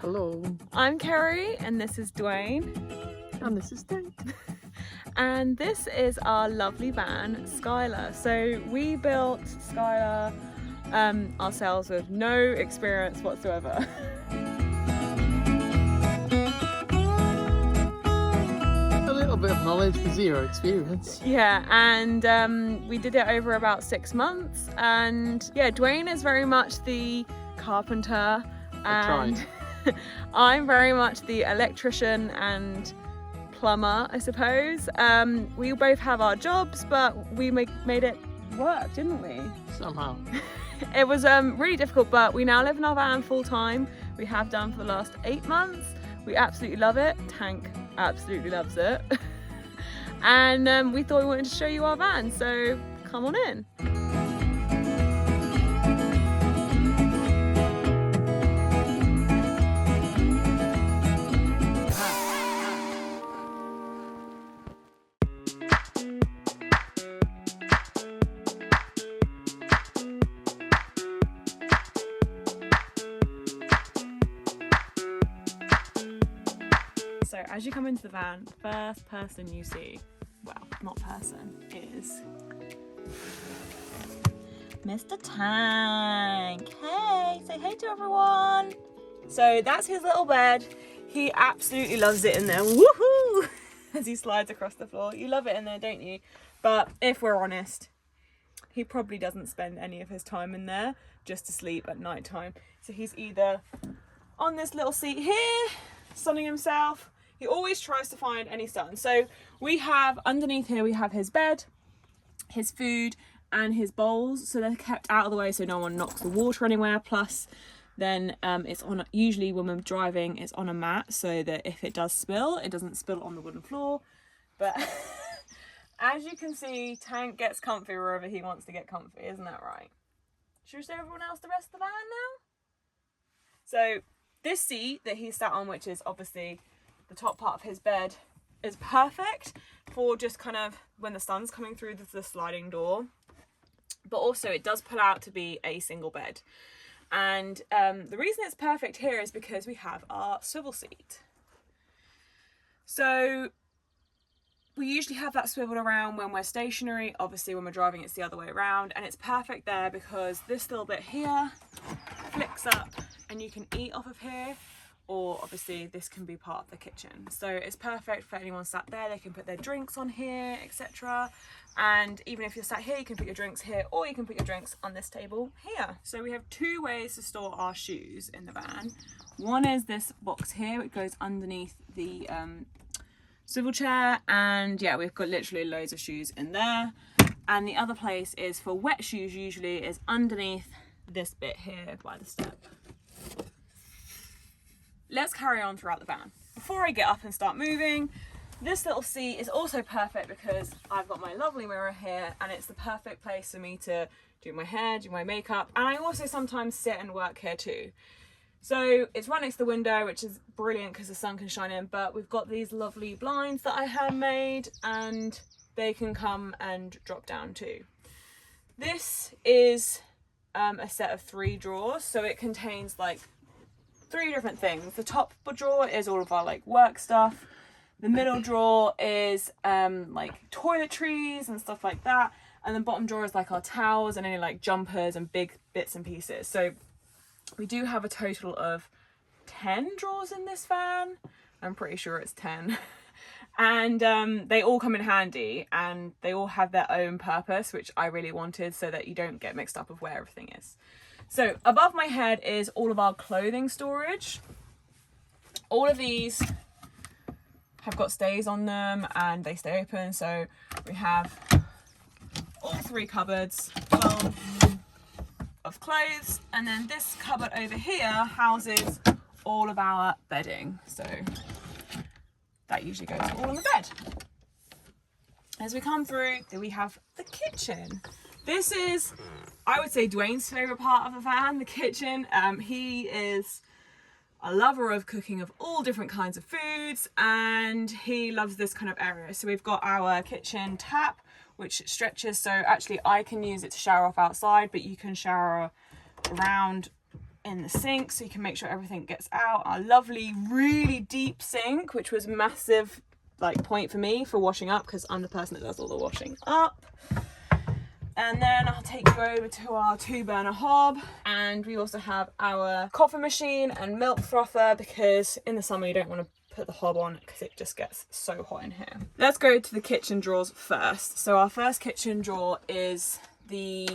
Hello. I'm Ceri and this is Dwayne. And this is Dwayne. And this is our lovely van, Skylar. So we built Skylar ourselves with no experience whatsoever. A little bit of knowledge for zero experience. Yeah, and we did it over about 6 months. And yeah, Dwayne is very much the carpenter and I'm very much the electrician and plumber, I suppose. We both have our jobs, but we made it work, didn't we? Somehow. It was really difficult, but we now live in our van full time. We have done for the last 8 months. We absolutely love it. Tank absolutely loves it. And we thought we wanted to show you our van, so come on in. So as you come into the van, first person you see, well, not person, is Mr. Tank. Hey, say hey to everyone. So that's his little bed. He absolutely loves it in there. Woohoo! As he slides across the floor. You love it in there, don't you? But if we're honest, he probably doesn't spend any of his time in there just to sleep at night time. So he's either on this little seat here, sunning himself. He always tries to find any sun. So we have, underneath here, we have his bed, his food, and his bowls. So they're kept out of the way so no one knocks the water anywhere. Plus, then it's on, usually when we're driving, it's on a mat so that if it does spill, it doesn't spill on the wooden floor. But as you can see, Tank gets comfy wherever he wants to get comfy. Isn't that right? Should we show everyone else the rest of the van now? So this seat that he sat on, which is obviously the top part of his bed, is perfect for just kind of when the sun's coming through the sliding door, but also it does pull out to be a single bed. And the reason it's perfect here is because we have our swivel seat. So we usually have that swiveled around when we're stationary. Obviously when we're driving it's the other way around, and it's perfect there because this little bit here flicks up and you can eat off of here. Or obviously this can be part of the kitchen. So it's perfect for anyone sat there. They can put their drinks on here, etc. And even if you're sat here, you can put your drinks here, or you can put your drinks on this table here. So we have 2 ways to store our shoes in the van. One is this box here, it goes underneath the swivel chair, and yeah, we've got literally loads of shoes in there. And the other place is for wet shoes, usually is underneath this bit here by the step. Let's carry on throughout the van. Before I get up and start moving, this little seat is also perfect because I've got my lovely mirror here and it's the perfect place for me to do my hair, do my makeup, and I also sometimes sit and work here too. So it's right next to the window, which is brilliant because the sun can shine in, but we've got these lovely blinds that I handmade and they can come and drop down too. This is a set of 3 drawers, so it contains like 3 different things. The top drawer is all of our like work stuff. The middle drawer is like toiletries and stuff like that. And the bottom drawer is like our towels and any like jumpers and big bits and pieces. So we do have a total of 10 drawers in this van. I'm pretty sure it's 10. And they all come in handy and they all have their own purpose, which I really wanted so that you don't get mixed up with where everything is. So above my head is all of our clothing storage. All of these have got stays on them and they stay open. So we have all 3 cupboards full of clothes. And then this cupboard over here houses all of our bedding. So that usually goes all on the bed. As we come through, then we have the kitchen. This is, I would say, Dwayne's favourite part of the van, the kitchen. He is a lover of cooking of all different kinds of foods and he loves this kind of area. So we've got our kitchen tap, which stretches, so actually I can use it to shower off outside, but you can shower around in the sink so you can make sure everything gets out. Our lovely, really deep sink, which was massive like point for me for washing up because I'm the person that does all the washing up. And then I'll take you over to our 2-burner hob, and we also have our coffee machine and milk frother because in the summer you don't want to put the hob on because it just gets so hot in here. Let's go to the kitchen drawers first. So our first kitchen drawer is the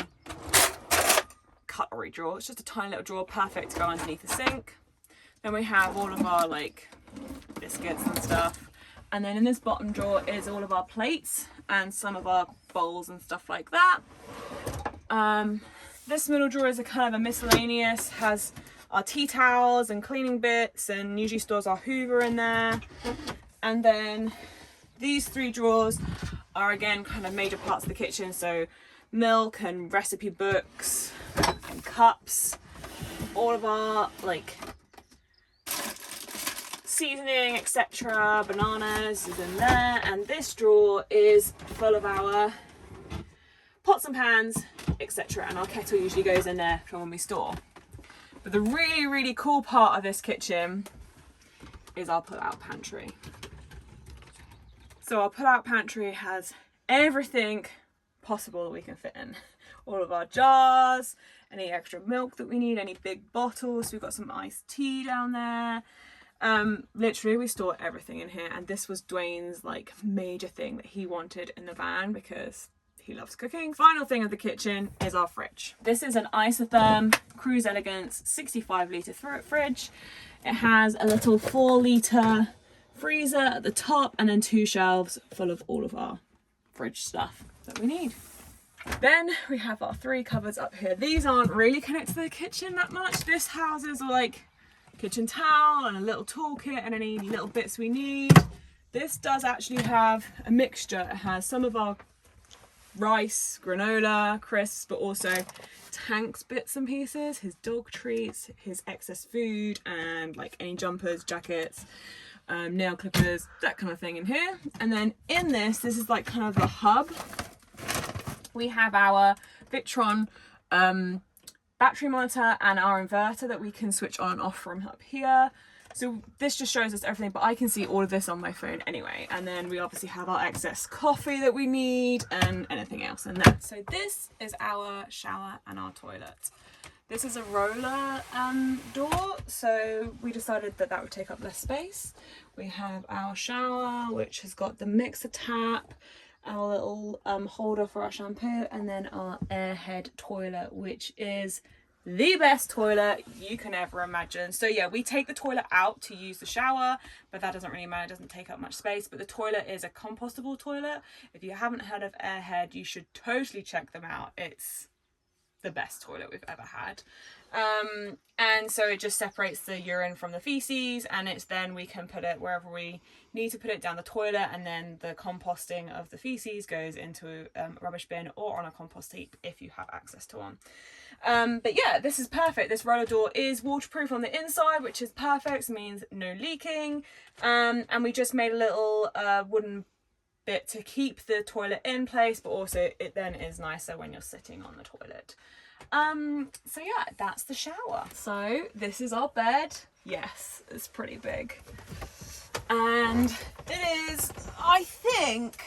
cutlery drawer. It's just a tiny little drawer, perfect to go underneath the sink. Then we have all of our like biscuits and stuff. And then in this bottom drawer is all of our plates and some of our bowls and stuff like that. This middle drawer is a kind of a miscellaneous, has our tea towels and cleaning bits, and usually stores our Hoover in there. And then these 3 drawers are again kind of major parts of the kitchen, so milk and recipe books and cups, all of our like seasoning, etc. Bananas is in there, and this drawer is full of our pots and pans, etc. And our kettle usually goes in there from when we store. But the really, really cool part of this kitchen is our pull-out pantry. So our pull-out pantry has everything possible that we can fit in. All of our jars, any extra milk that we need, any big bottles. We've got some iced tea down there. Literally we store everything in here, and this was Dwayne's like major thing that he wanted in the van because he loves cooking. Final thing of the kitchen is our fridge. This is an isotherm Cruise Elegance 65 litre fridge. It has a little 4 litre freezer at the top and then 2 shelves full of all of our fridge stuff that we need. Then we have our 3 cupboards up here. These aren't really connected to the kitchen that much. This houses are like kitchen towel and a little toolkit and any little bits we need. This does actually have a mixture. It has some of our rice, granola, crisps, but also Tank's bits and pieces, his dog treats, his excess food, and like any jumpers, jackets, nail clippers, that kind of thing in here. And then in this is like kind of the hub. We have our Victron battery monitor and our inverter that we can switch on and off from up here. So this just shows us everything, but I can see all of this on my phone anyway. And then we obviously have our excess coffee that we need and anything else in there. So this is our shower and our toilet. This is a roller door, so we decided that that would take up less space. We have our shower, which has got the mixer tap, our little holder for our shampoo, and then our airhead toilet, which is the best toilet you can ever imagine. So yeah, we take the toilet out to use the shower, but that doesn't really matter, it doesn't take up much space. But the toilet is a compostable toilet. If you haven't heard of Airhead, you should totally check them out. It's the best toilet we've ever had. And so it just separates the urine from the feces, and it's then we can put it wherever we need to put it down the toilet, and then the composting of the feces goes into a rubbish bin or on a compost heap if you have access to one. But yeah, this is perfect. This roller door is waterproof on the inside, which is perfect. It means no leaking. And we just made a little wooden bit to keep the toilet in place, but also it then is nicer when you're sitting on the toilet. So yeah, that's the shower. So this is our bed. Yes, it's pretty big. And it is, I think,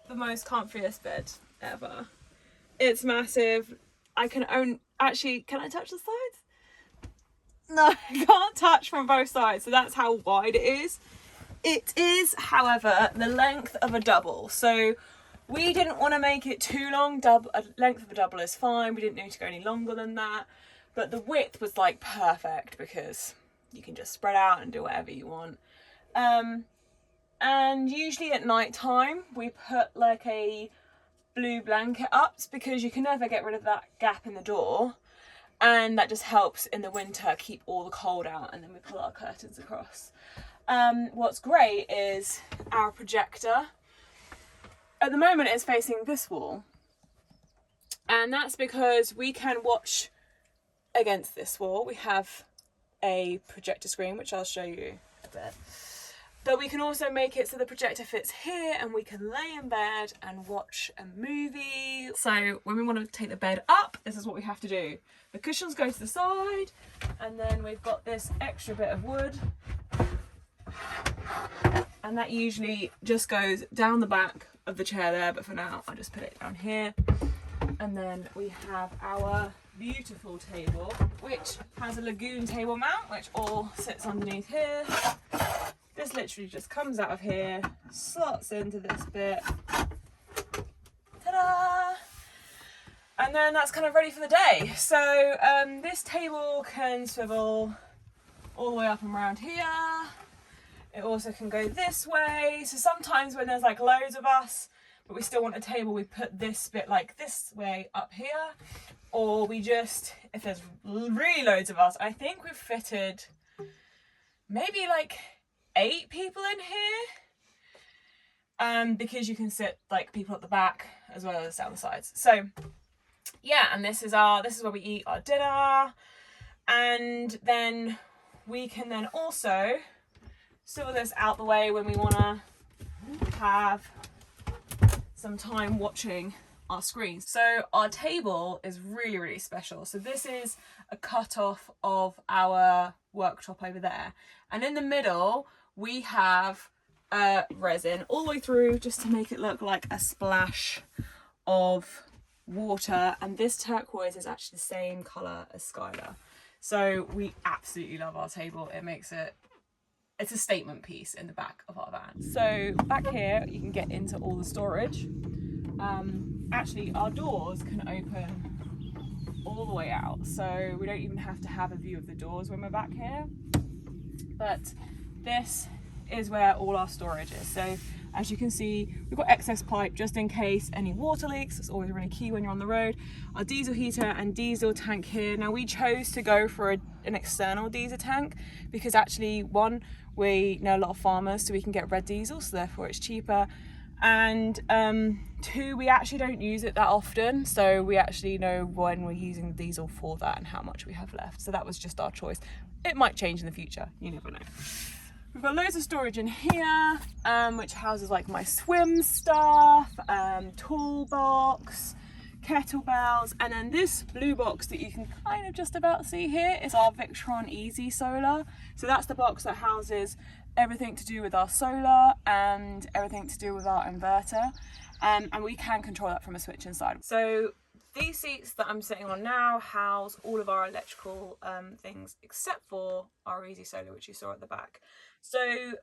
the most comfiest bed ever. It's massive. I can actually, can I touch the sides? No, I can't touch from both sides, so that's how wide it is. It is, however, the length of a double. So we didn't want to make it too long. A length of a double is fine. We didn't need to go any longer than that. But the width was like perfect because you can just spread out and do whatever you want. And usually at night time, we put like a blue blanket up because you can never get rid of that gap in the door. And that just helps in the winter keep all the cold out, and then we pull our curtains across. What's great is our projector. At the moment it's facing this wall, and that's because we can watch against this wall. We have a projector screen, which I'll show you a bit. But we can also make it so the projector fits here and we can lay in bed and watch a movie. So when we want to take the bed up, this is what we have to do. The cushions go to the side, and then we've got this extra bit of wood. And that usually just goes down the back of the chair there, but for now I'll just put it down here. And then we have our beautiful table, which has a lagoon table mount, which all sits underneath here. This literally just comes out of here, slots into this bit, ta-da! And then that's kind of ready for the day. So this table can swivel all the way up and around here. It also can go this way. So sometimes when there's like loads of us, but we still want a table, we put this bit like this way up here. Or we just, if there's really loads of us, I think we've fitted maybe like 8 people in here, because you can sit like people at the back as well as down the sides. So yeah, and this is where we eat our dinner, and then we can then also sort this out the way when we want to have some time watching our screens. So our table is really, really special. So this is a cut off of our worktop over there, and in the middle we have resin all the way through just to make it look like a splash of water, and this turquoise is actually the same colour as Skylar. So we absolutely love our table. It's a statement piece in the back of our van. So back here you can get into all the storage. Actually our doors can open all the way out, so we don't even have to have a view of the doors when we're back here. But this is where all our storage is. So as you can see, we've got excess pipe just in case any water leaks. It's always really key when you're on the road. Our diesel heater and diesel tank here. Now we chose to go for an external diesel tank because actually, one, we know a lot of farmers, so we can get red diesel, so therefore it's cheaper. And 2, we actually don't use it that often, so we actually know when we're using the diesel for that and how much we have left. So that was just our choice. It might change in the future, you never know. We've got loads of storage in here, which houses like my swim stuff, toolbox, kettlebells, and then this blue box that you can kind of just about see here is our Victron Easy Solar. So that's the box that houses everything to do with our solar and everything to do with our inverter, and we can control that from a switch inside. So these seats that I'm sitting on now house all of our electrical things except for our Easy Solar, which you saw at the back. So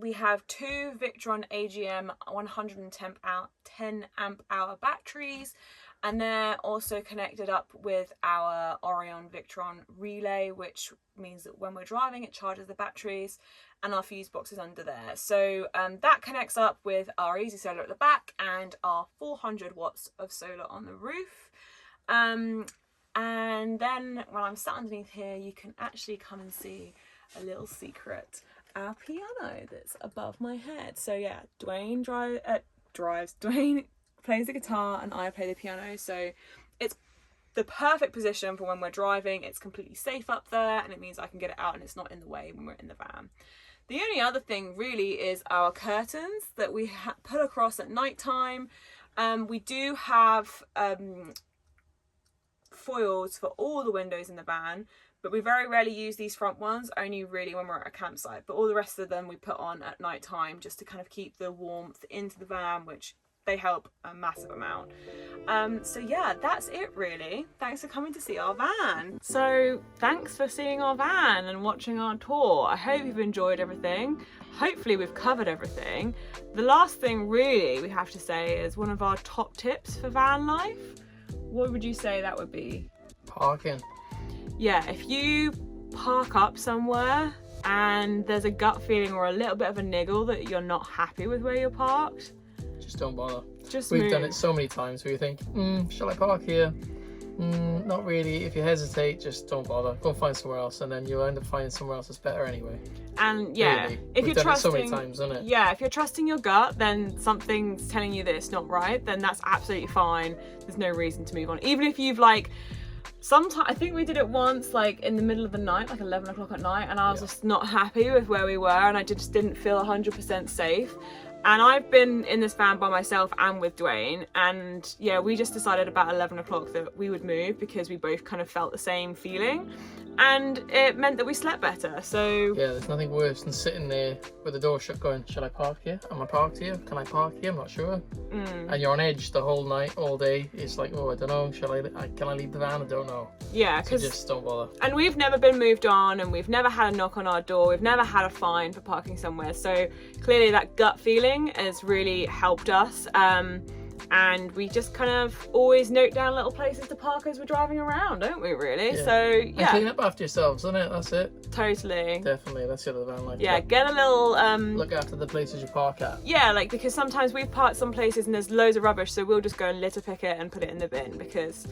we have 2 Victron AGM 110 amp hour batteries, and they're also connected up with our Orion Victron relay, which means that when we're driving it charges the batteries, and our fuse box is under there. So that connects up with our Easy Solar at the back and our 400 watts of solar on the roof. And then when I'm sat underneath here, you can actually come and see a little secret. Our piano that's above my head. So yeah, Dwayne drives. Dwayne plays the guitar and I play the piano. So it's the perfect position for when we're driving. It's completely safe up there, and it means I can get it out and it's not in the way when we're in the van. The only other thing really is our curtains that we put across at night time. We do have foils for all the windows in the van, but we very rarely use these front ones, only really when we're at a campsite. But all the rest of them we put on at night time just to kind of keep the warmth into the van, which they help a massive amount. So yeah, that's it really. Thanks for coming to see our van. So thanks for seeing our van and watching our tour. I hope you've enjoyed everything. Hopefully we've covered everything. The last thing really we have to say is one of our top tips for van life. What would you say that would be? Parking. Yeah, if you park up somewhere and there's a gut feeling or a little bit of a niggle that you're not happy with where you're parked, Just don't bother. We've done it so many times where you think, shall I park here? Not really. If you hesitate, just don't bother. Go find somewhere else, and then you'll end up finding somewhere else that's better anyway. And yeah, really. if We've you're done trusting, it so many times, isn't it? Yeah, if you're trusting your gut, then something's telling you that it's not right, then that's absolutely fine. There's no reason to move on. Even if you've like Sometimes, I think we did it once, like in the middle of the night, like 11 o'clock at night, and I was just not happy with where we were, and I just didn't feel 100% safe. And I've been in this van by myself and with Dwayne, and yeah, we just decided about 11 o'clock that we would move because we both kind of felt the same feeling, and it meant that we slept better. So yeah, there's nothing worse than sitting there with the door shut going, should I park here? Am I parked here? Can I park here? I'm not sure. And you're on edge the whole night, all day. It's like, oh, I don't know, can I leave the van? I don't know. Yeah, because so just don't bother. And we've never been moved on, and we've never had a knock on our door, we've never had a fine for parking somewhere, so clearly that gut feeling has really helped us. And we just kind of always note down little places to park as we're driving around, don't we, really? Yeah. So And yeah, clean up after yourselves, isn't it? That's it. totally. Definitely, that's the other van life. Yeah, get a little look after the places you park at. yeah, like, because sometimes we've parked some places and there's loads of rubbish, so we'll just go and litter pick it and put it in the bin, because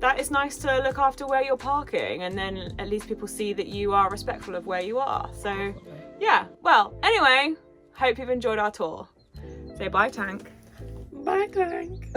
that is nice to look after where you're parking, and then at least people see that you are respectful of where you are. So yeah, well, anyway, hope you've enjoyed our tour. Say bye, Tank. Bye, Tank.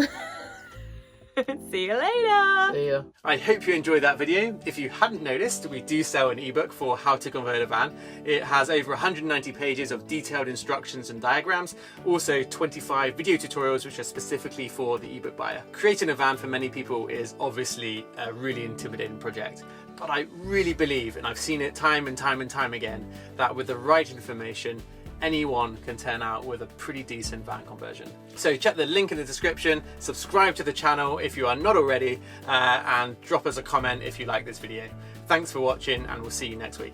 See you later. See ya. I hope you enjoyed that video. If you hadn't noticed, we do sell an ebook for how to convert a van. It has over 190 pages of detailed instructions and diagrams, also 25 video tutorials which are specifically for the ebook buyer. Creating a van for many people is obviously a really intimidating project, but I really believe, and I've seen it time and time and time again, that with the right information, anyone can turn out with a pretty decent van conversion. So check the link in the description, subscribe to the channel if you are not already, and drop us a comment if you like this video. Thanks for watching, and we'll see you next week.